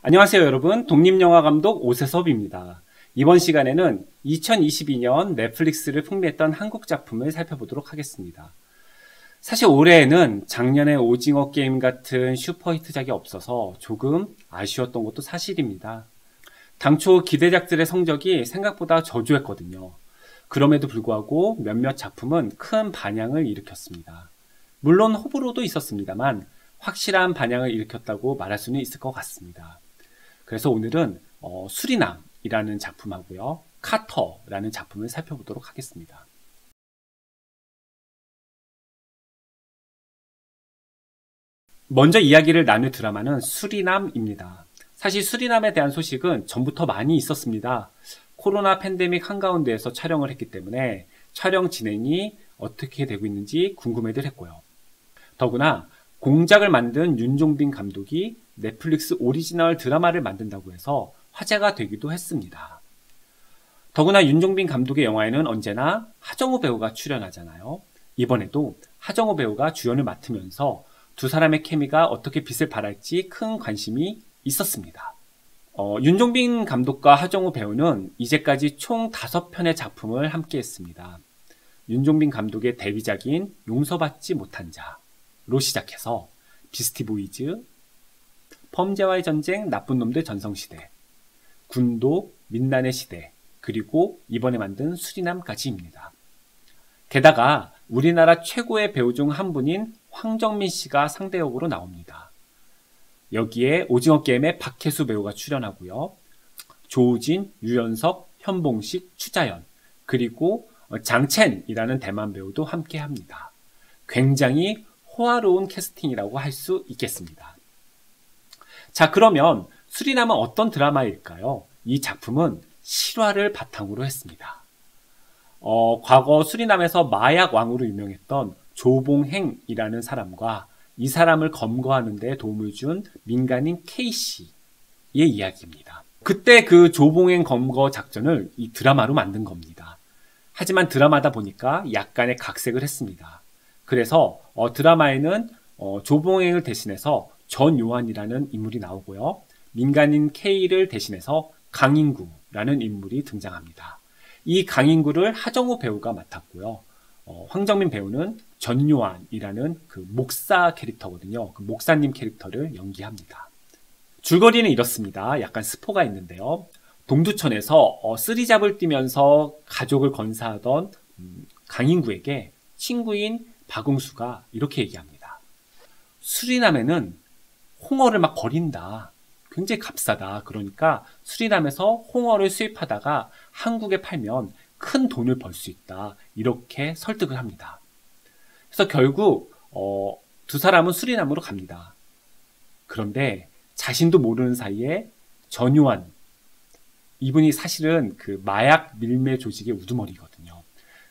안녕하세요 여러분, 독립영화감독 오세섭입니다. 이번 시간에는 2022년 넷플릭스를 풍미했던 한국 작품을 살펴보도록 하겠습니다. 사실 올해에는 작년에 오징어 게임 같은 슈퍼히트작이 없어서 조금 아쉬웠던 것도 사실입니다. 당초 기대작들의 성적이 생각보다 저조했거든요. 그럼에도 불구하고 몇몇 작품은 큰 반향을 일으켰습니다. 물론 호불호도 있었습니다만 확실한 반향을 일으켰다고 말할 수는 있을 것 같습니다. 그래서 오늘은 수리남이라는 작품하고요, 카터라는 작품을 살펴보도록 하겠습니다. 먼저 이야기를 나눌 드라마는 수리남입니다. 사실 수리남에 대한 소식은 전부터 많이 있었습니다. 코로나 팬데믹 한가운데에서 촬영을 했기 때문에 촬영 진행이 어떻게 되고 있는지 궁금해들 했고요. 더구나 공작을 만든 윤종빈 감독이 넷플릭스 오리지널 드라마를 만든다고 해서 화제가 되기도 했습니다. 더구나 윤종빈 감독의 영화에는 언제나 하정우 배우가 출연하잖아요. 이번에도 하정우 배우가 주연을 맡으면서 두 사람의 케미가 어떻게 빛을 발할지 큰 관심이 있었습니다. 윤종빈 감독과 하정우 배우는 이제까지 총 5편의 작품을 함께 했습니다. 윤종빈 감독의 데뷔작인 용서받지 못한 자로 시작해서 비스티 보이즈, 범죄와의 전쟁, 나쁜 놈들 전성시대, 군도, 민난의 시대, 그리고 이번에 만든 수리남까지입니다. 게다가 우리나라 최고의 배우 중 한 분인 황정민 씨가 상대 역으로 나옵니다. 여기에 오징어 게임의 박혜수 배우가 출연하고요. 조우진, 유연석, 현봉식, 추자연, 그리고 장첸이라는 대만 배우도 함께 합니다. 굉장히 호화로운 캐스팅이라고 할 수 있겠습니다. 자, 그러면 수리남은 어떤 드라마일까요? 이 작품은 실화를 바탕으로 했습니다. 과거 수리남에서 마약 왕으로 유명했던 조봉행이라는 사람과 이 사람을 검거하는 데 도움을 준 민간인 K씨의 이야기입니다. 그때 그 조봉행 검거 작전을 이 드라마로 만든 겁니다. 하지만 드라마다 보니까 약간의 각색을 했습니다. 그래서 드라마에는 조봉행을 대신해서 전요한이라는 인물이 나오고요. 민간인 K를 대신해서 강인구라는 인물이 등장합니다. 이 강인구를 하정우 배우가 맡았고요. 황정민 배우는 전요한이라는 그 목사 캐릭터거든요. 그 목사님 캐릭터를 연기합니다. 줄거리는 이렇습니다. 약간 스포가 있는데요. 동두천에서 쓰리잡을 뛰면서 가족을 건사하던 강인구에게 친구인 박응수가 이렇게 얘기합니다. 수리남에는 홍어를 막 버린다. 굉장히 값싸다. 그러니까 수리남에서 홍어를 수입하다가 한국에 팔면 큰 돈을 벌 수 있다. 이렇게 설득을 합니다. 그래서 결국 두 사람은 수리남으로 갑니다. 그런데 자신도 모르는 사이에 전요한, 이분이 사실은 그 마약 밀매 조직의 우두머리거든요.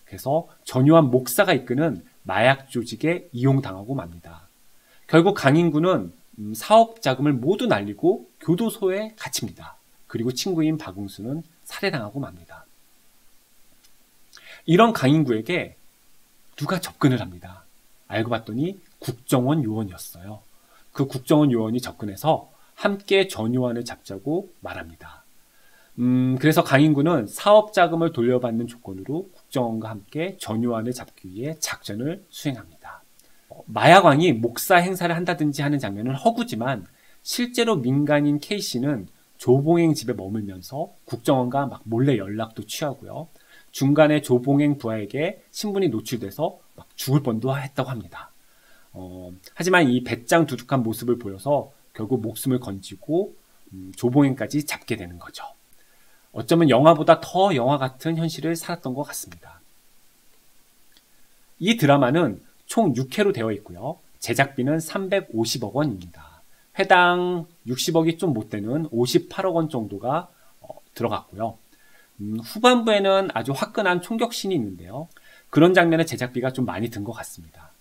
그래서 전요한 목사가 이끄는 마약 조직에 이용당하고 맙니다. 결국 강인구는 사업 자금을 모두 날리고 교도소에 갇힙니다. 그리고 친구인 박응수는 살해당하고 맙니다. 이런 강인구에게 누가 접근을 합니다. 알고 봤더니 국정원 요원이었어요. 그 국정원 요원이 접근해서 함께 전요한을 잡자고 말합니다. 그래서 강인구는 사업 자금을 돌려받는 조건으로 국정원과 함께 전요한을 잡기 위해 작전을 수행합니다. 마약왕이 목사 행사를 한다든지 하는 장면은 허구지만 실제로 민간인 K씨는 조봉행 집에 머물면서 국정원과 막 몰래 연락도 취하고요. 중간에 조봉행 부하에게 신분이 노출돼서 막 죽을 뻔도 했다고 합니다. 하지만 이 배짱 두둑한 모습을 보여서 결국 목숨을 건지고 조봉행까지 잡게 되는 거죠. 어쩌면 영화보다 더 영화 같은 현실을 살았던 것 같습니다. 이 드라마는 총 6회로 되어 있고요. 제작비는 350억 원입니다. 회당 60억이 좀 못 되는 58억 원 정도가 들어갔고요. 후반부에는 아주 화끈한 총격신이 있는데요. 그런 장면에 제작비가 좀 많이 든 것 같습니다.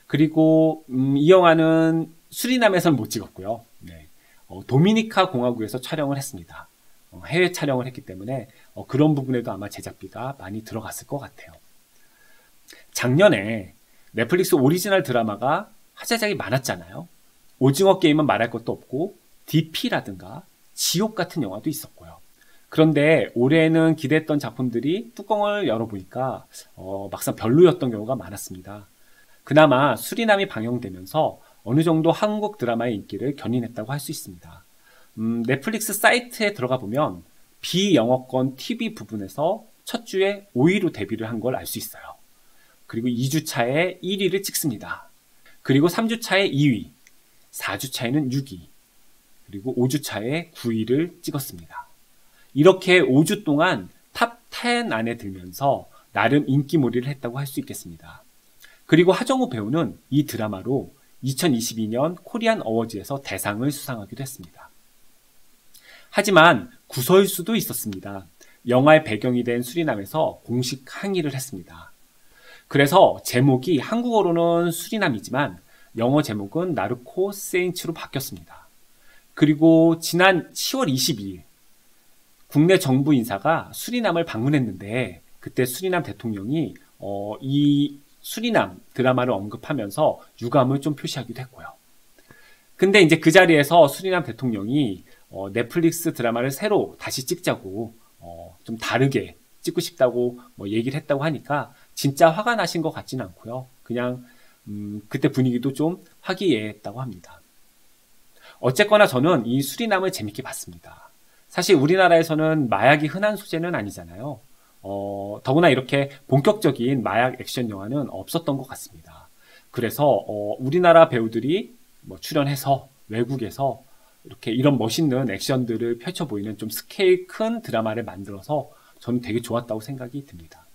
그리고 이 영화는 수리남에서는 못 찍었고요. 네. 도미니카 공화국에서 촬영을 했습니다. 해외 촬영을 했기 때문에 그런 부분에도 아마 제작비가 많이 들어갔을 것 같아요. 작년에 넷플릭스 오리지널 드라마가 화제작이 많았잖아요. 오징어 게임은 말할 것도 없고 DP라든가 지옥 같은 영화도 있었고요. 그런데 올해는 기대했던 작품들이 뚜껑을 열어보니까 막상 별로였던 경우가 많았습니다. 그나마 수리남이 방영되면서 어느 정도 한국 드라마의 인기를 견인했다고 할 수 있습니다. 넷플릭스 사이트에 들어가 보면 비영어권 TV 부분에서 첫 주에 5위로 데뷔를 한 걸 알 수 있어요. 그리고 2주 차에 1위를 찍습니다. 그리고 3주 차에 2위, 4주 차에는 6위, 그리고 5주 차에 9위를 찍었습니다. 이렇게 5주 동안 탑 10 안에 들면서 나름 인기몰이를 했다고 할 수 있겠습니다. 그리고 하정우 배우는 이 드라마로 2022년 코리안 어워즈에서 대상을 수상하기도 했습니다. 하지만 구설수도 있었습니다. 영화의 배경이 된 수리남에서 공식 항의를 했습니다. 그래서 제목이 한국어로는 수리남이지만 영어 제목은 나르코 세인츠로 바뀌었습니다. 그리고 지난 10월 22일 국내 정부 인사가 수리남을 방문했는데 그때 수리남 대통령이 이 수리남 드라마를 언급하면서 유감을 좀 표시하기도 했고요. 근데 이제 그 자리에서 수리남 대통령이 넷플릭스 드라마를 새로 다시 찍자고 좀 다르게 찍고 싶다고 얘기를 했다고 하니까 진짜 화가 나신 것 같지는 않고요. 그냥 그때 분위기도 좀 화기애애했다고 합니다. 어쨌거나 저는 이 수리남을 재밌게 봤습니다. 사실 우리나라에서는 마약이 흔한 소재는 아니잖아요. 더구나 이렇게 본격적인 마약 액션 영화는 없었던 것 같습니다. 그래서 우리나라 배우들이 출연해서 외국에서 이렇게 이런 멋있는 액션들을 펼쳐 보이는 좀 스케일 큰 드라마를 만들어서 저는 되게 좋았다고 생각이 듭니다.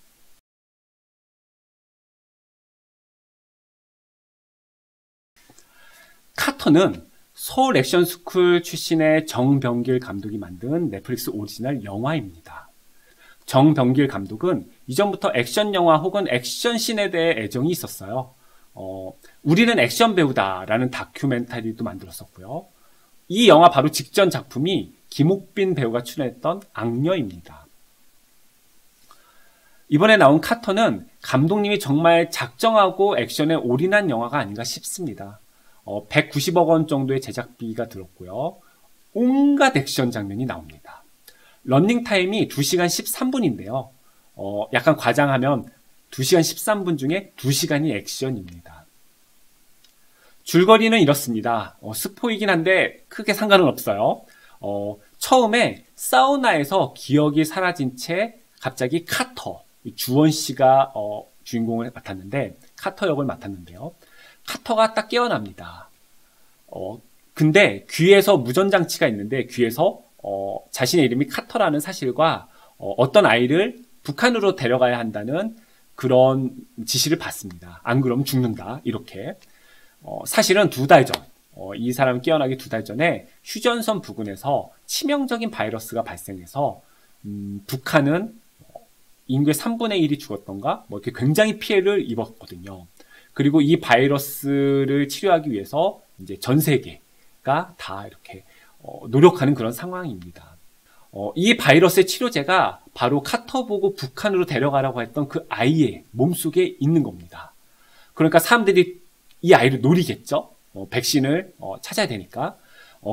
카터는 서울 액션스쿨 출신의 정병길 감독이 만든 넷플릭스 오리지널 영화입니다. 정병길 감독은 이전부터 액션 영화 혹은 액션씬에 대해 애정이 있었어요. 우리는 액션 배우다라는 다큐멘터리도 만들었었고요. 이 영화 바로 직전 작품이 김옥빈 배우가 출연했던 악녀입니다. 이번에 나온 카터는 감독님이 정말 작정하고 액션에 올인한 영화가 아닌가 싶습니다. 190억 원 정도의 제작비가 들었고요. 온갖 액션 장면이 나옵니다. 러닝타임이 2시간 13분인데요. 약간 과장하면 2시간 13분 중에 2시간이 액션입니다. 줄거리는 이렇습니다. 스포이긴 한데 크게 상관은 없어요. 처음에 사우나에서 기억이 사라진 채 갑자기 카터, 주원 씨가 주인공을 맡았는데 카터 역을 맡았는데요. 카터가 딱 깨어납니다. 근데 귀에서 무전장치가 있는데 귀에서 자신의 이름이 카터라는 사실과 어떤 아이를 북한으로 데려가야 한다는 그런 지시를 받습니다. 안 그러면 죽는다. 이렇게. 사실은 2달 전, 이 사람 깨어나기 2달 전에 휴전선 부근에서 치명적인 바이러스가 발생해서 북한은 인구의 3분의 1이 죽었던가 이렇게 굉장히 피해를 입었거든요. 그리고 이 바이러스를 치료하기 위해서 이제 전 세계가 다 이렇게 노력하는 그런 상황입니다. 이 바이러스의 치료제가 바로 카터 보고 북한으로 데려가라고 했던 그 아이의 몸속에 있는 겁니다. 그러니까 사람들이 이 아이를 노리겠죠. 백신을 찾아야 되니까.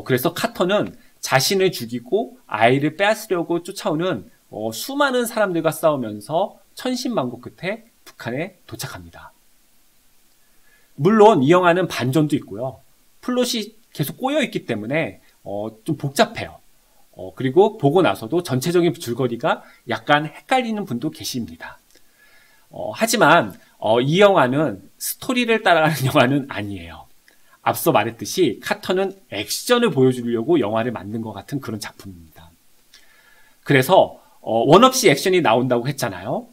그래서 카터는 자신을 죽이고 아이를 빼앗으려고 쫓아오는 수많은 사람들과 싸우면서 천신만고 끝에 북한에 도착합니다. 물론 이 영화는 반전도 있고요. 플롯이 계속 꼬여있기 때문에 좀 복잡해요. 그리고 보고 나서도 전체적인 줄거리가 약간 헷갈리는 분도 계십니다. 하지만 이 영화는 스토리를 따라가는 영화는 아니에요. 앞서 말했듯이 카터는 액션을 보여주려고 영화를 만든 것 같은 그런 작품입니다. 그래서 원 없이 액션이 나온다고 했잖아요.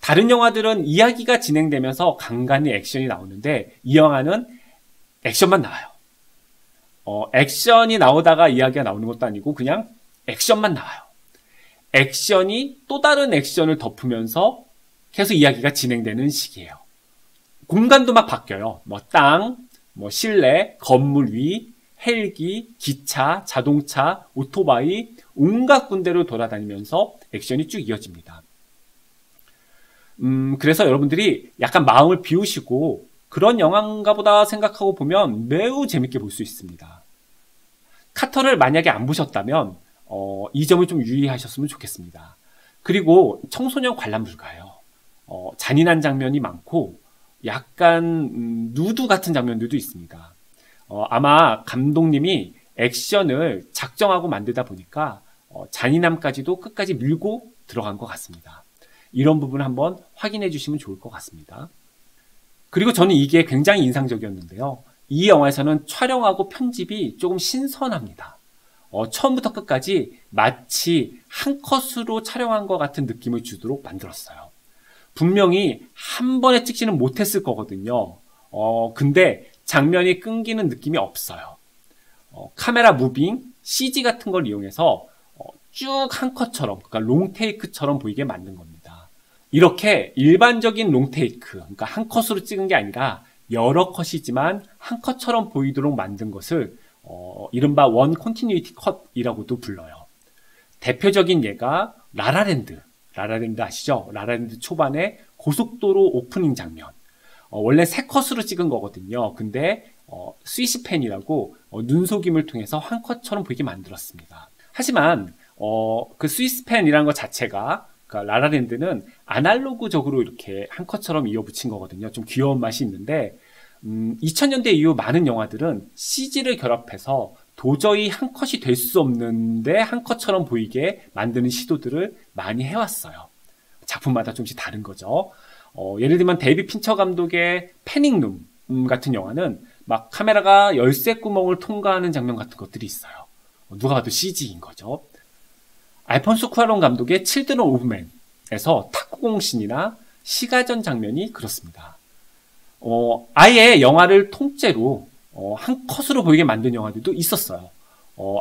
다른 영화들은 이야기가 진행되면서 간간히 액션이 나오는데 이 영화는 액션만 나와요. 액션이 나오다가 이야기가 나오는 것도 아니고 그냥 액션만 나와요. 액션이 또 다른 액션을 덮으면서 계속 이야기가 진행되는 식이에요. 공간도 막 바뀌어요. 땅, 실내, 건물 위, 헬기, 기차, 자동차, 오토바이, 온갖 군데로 돌아다니면서 액션이 쭉 이어집니다. 그래서 여러분들이 약간 마음을 비우시고 그런 영화인가 보다 생각하고 보면 매우 재밌게 볼 수 있습니다. 카터를 만약에 안 보셨다면 이 점을 좀 유의하셨으면 좋겠습니다. 그리고 청소년 관람 불가예요. 잔인한 장면이 많고 약간 누드 같은 장면들도 있습니다. 아마 감독님이 액션을 작정하고 만들다 보니까 잔인함까지도 끝까지 밀고 들어간 것 같습니다. 이런 부분 한번 확인해 주시면 좋을 것 같습니다. 그리고 저는 이게 굉장히 인상적이었는데요. 이 영화에서는 촬영하고 편집이 조금 신선합니다. 처음부터 끝까지 마치 한 컷으로 촬영한 것 같은 느낌을 주도록 만들었어요. 분명히 한 번에 찍지는 못했을 거거든요. 근데 장면이 끊기는 느낌이 없어요. 카메라 무빙, CG 같은 걸 이용해서 쭉 한 컷처럼, 그러니까 롱테이크처럼 보이게 만든 겁니다. 이렇게 일반적인 롱테이크, 그러니까 한 컷으로 찍은 게 아니라 여러 컷이지만 한 컷처럼 보이도록 만든 것을 이른바 원 컨티뉴이티 컷이라고도 불러요. 대표적인 예가 라라랜드 아시죠? 라라랜드 초반에 고속도로 오프닝 장면. 원래 3컷으로 찍은 거거든요. 근데 스위스펜이라고 눈속임을 통해서 한 컷처럼 보이게 만들었습니다. 하지만 그 스위스펜이라는 것 자체가, 그러니까 라라랜드는 아날로그적으로 이렇게 한 컷처럼 이어붙인 거거든요. 좀 귀여운 맛이 있는데 2000년대 이후 많은 영화들은 CG를 결합해서 도저히 한 컷이 될 수 없는데 한 컷처럼 보이게 만드는 시도들을 많이 해왔어요. 작품마다 좀씩 다른 거죠. 예를 들면 데이비 핀처 감독의 패닉룸 같은 영화는 막 카메라가 열쇠 구멍을 통과하는 장면 같은 것들이 있어요. 누가 봐도 CG인 거죠. 알폰소 쿠아론 감독의 칠드런 오브 맨에서 탁구공신이나 시가전 장면이 그렇습니다. 아예 영화를 통째로 한 컷으로 보이게 만든 영화들도 있었어요.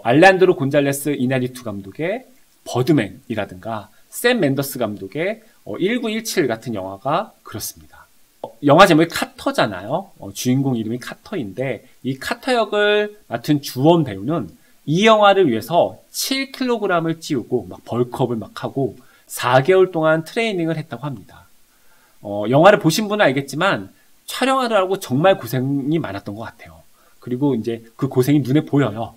알레한드로 곤잘레스 이나리투 감독의 버드맨이라든가 샘 맨더스 감독의 1917 같은 영화가 그렇습니다. 영화 제목이 카터잖아요. 주인공 이름이 카터인데 이 카터 역을 맡은 주원 배우는 이 영화를 위해서 7kg을 찌우고 막 벌크업을 막 하고 4개월 동안 트레이닝을 했다고 합니다. 영화를 보신 분은 알겠지만 촬영하느라고 정말 고생이 많았던 것 같아요. 그리고 이제 그 고생이 눈에 보여요.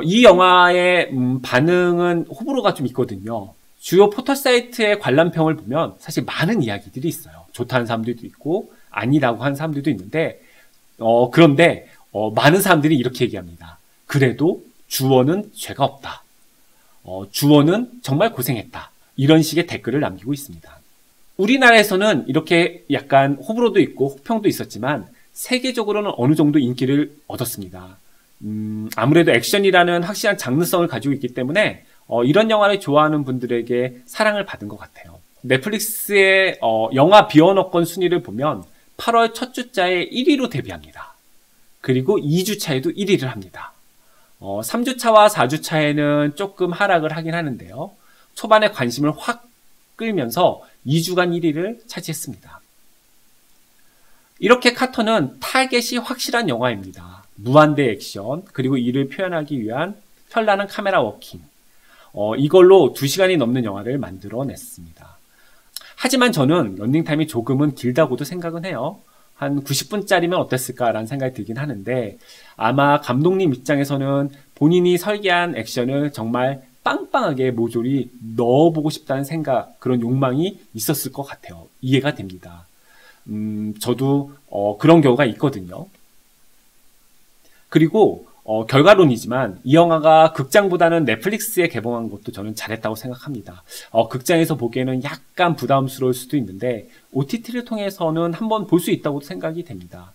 이 영화의 반응은 호불호가 좀 있거든요. 주요 포털 사이트의 관람평을 보면 사실 많은 이야기들이 있어요. 좋다는 사람들도 있고 아니라고 하는 사람들도 있는데 그런데 많은 사람들이 이렇게 얘기합니다. 그래도 주원은 죄가 없다. 주원은 정말 고생했다. 이런 식의 댓글을 남기고 있습니다. 우리나라에서는 이렇게 약간 호불호도 있고 혹평도 있었지만 세계적으로는 어느 정도 인기를 얻었습니다. 아무래도 액션이라는 확실한 장르성을 가지고 있기 때문에 이런 영화를 좋아하는 분들에게 사랑을 받은 것 같아요. 넷플릭스의 영화 비원업권 순위를 보면 8월 첫 주차에 1위로 데뷔합니다. 그리고 2주차에도 1위를 합니다. 3주차와 4주차에는 조금 하락을 하긴 하는데요. 초반에 관심을 확 끌면서 2주간 1위를 차지했습니다. 이렇게 카터는 타겟이 확실한 영화입니다. 무한대 액션, 그리고 이를 표현하기 위한 현란한 카메라 워킹. 이걸로 2시간이 넘는 영화를 만들어냈습니다. 하지만 저는 런닝타임이 조금은 길다고도 생각은 해요. 한 90분짜리면 어땠을까라는 생각이 들긴 하는데 아마 감독님 입장에서는 본인이 설계한 액션을 정말 빵빵하게 모조리 넣어보고 싶다는 생각, 그런 욕망이 있었을 것 같아요. 이해가 됩니다. 저도 그런 경우가 있거든요. 그리고 결과론이지만 이 영화가 극장보다는 넷플릭스에 개봉한 것도 저는 잘했다고 생각합니다. 극장에서 보기에는 약간 부담스러울 수도 있는데 OTT를 통해서는 한번 볼 수 있다고 생각이 됩니다.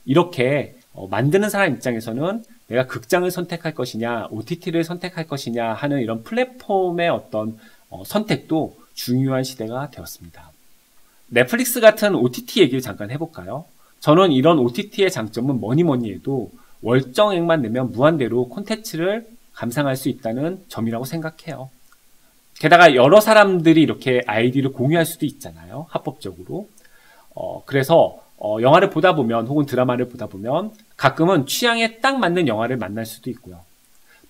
이렇게 만드는 사람 입장에서는 내가 극장을 선택할 것이냐 OTT를 선택할 것이냐 하는 이런 플랫폼의 어떤 선택도 중요한 시대가 되었습니다. 넷플릭스 같은 OTT 얘기를 잠깐 해볼까요? 저는 이런 OTT의 장점은 뭐니 해도 월정액만 내면 무한대로 콘텐츠를 감상할 수 있다는 점이라고 생각해요. 게다가 여러 사람들이 이렇게 아이디를 공유할 수도 있잖아요. 합법적으로. 그래서 영화를 보다 보면 혹은 드라마를 보다 보면 가끔은 취향에 딱 맞는 영화를 만날 수도 있고요.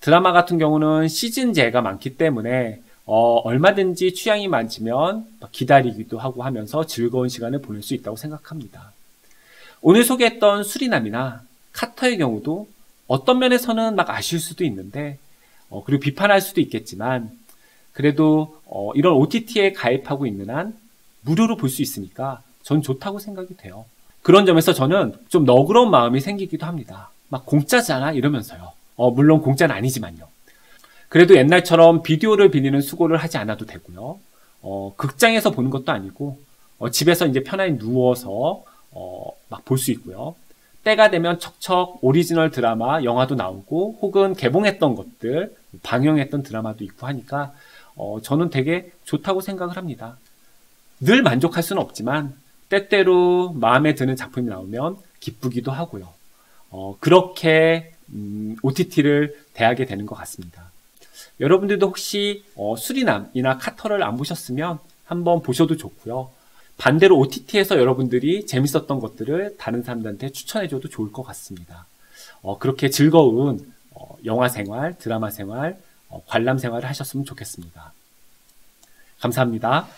드라마 같은 경우는 시즌제가 많기 때문에 얼마든지 취향이 맞으면 기다리기도 하고 하면서 즐거운 시간을 보낼 수 있다고 생각합니다. 오늘 소개했던 수리남이나 카터의 경우도 어떤 면에서는 막 아쉬울 수도 있는데, 그리고 비판할 수도 있겠지만, 그래도 이런 OTT에 가입하고 있는 한 무료로 볼 수 있으니까 전 좋다고 생각이 돼요. 그런 점에서 저는 좀 너그러운 마음이 생기기도 합니다. 막 공짜잖아 이러면서요. 물론 공짜는 아니지만요. 그래도 옛날처럼 비디오를 빌리는 수고를 하지 않아도 되고요. 극장에서 보는 것도 아니고 집에서 이제 편안히 누워서 막 볼 수 있고요. 때가 되면 척척 오리지널 드라마, 영화도 나오고 혹은 개봉했던 것들, 방영했던 드라마도 있고 하니까 저는 되게 좋다고 생각을 합니다. 늘 만족할 수는 없지만 때때로 마음에 드는 작품이 나오면 기쁘기도 하고요. 그렇게 OTT를 대하게 되는 것 같습니다. 여러분들도 혹시 수리남이나 카터를 안 보셨으면 한번 보셔도 좋고요. 반대로 OTT에서 여러분들이 재밌었던 것들을 다른 사람들한테 추천해줘도 좋을 것 같습니다. 그렇게 즐거운 영화 생활, 드라마 생활, 관람 생활을 하셨으면 좋겠습니다. 감사합니다.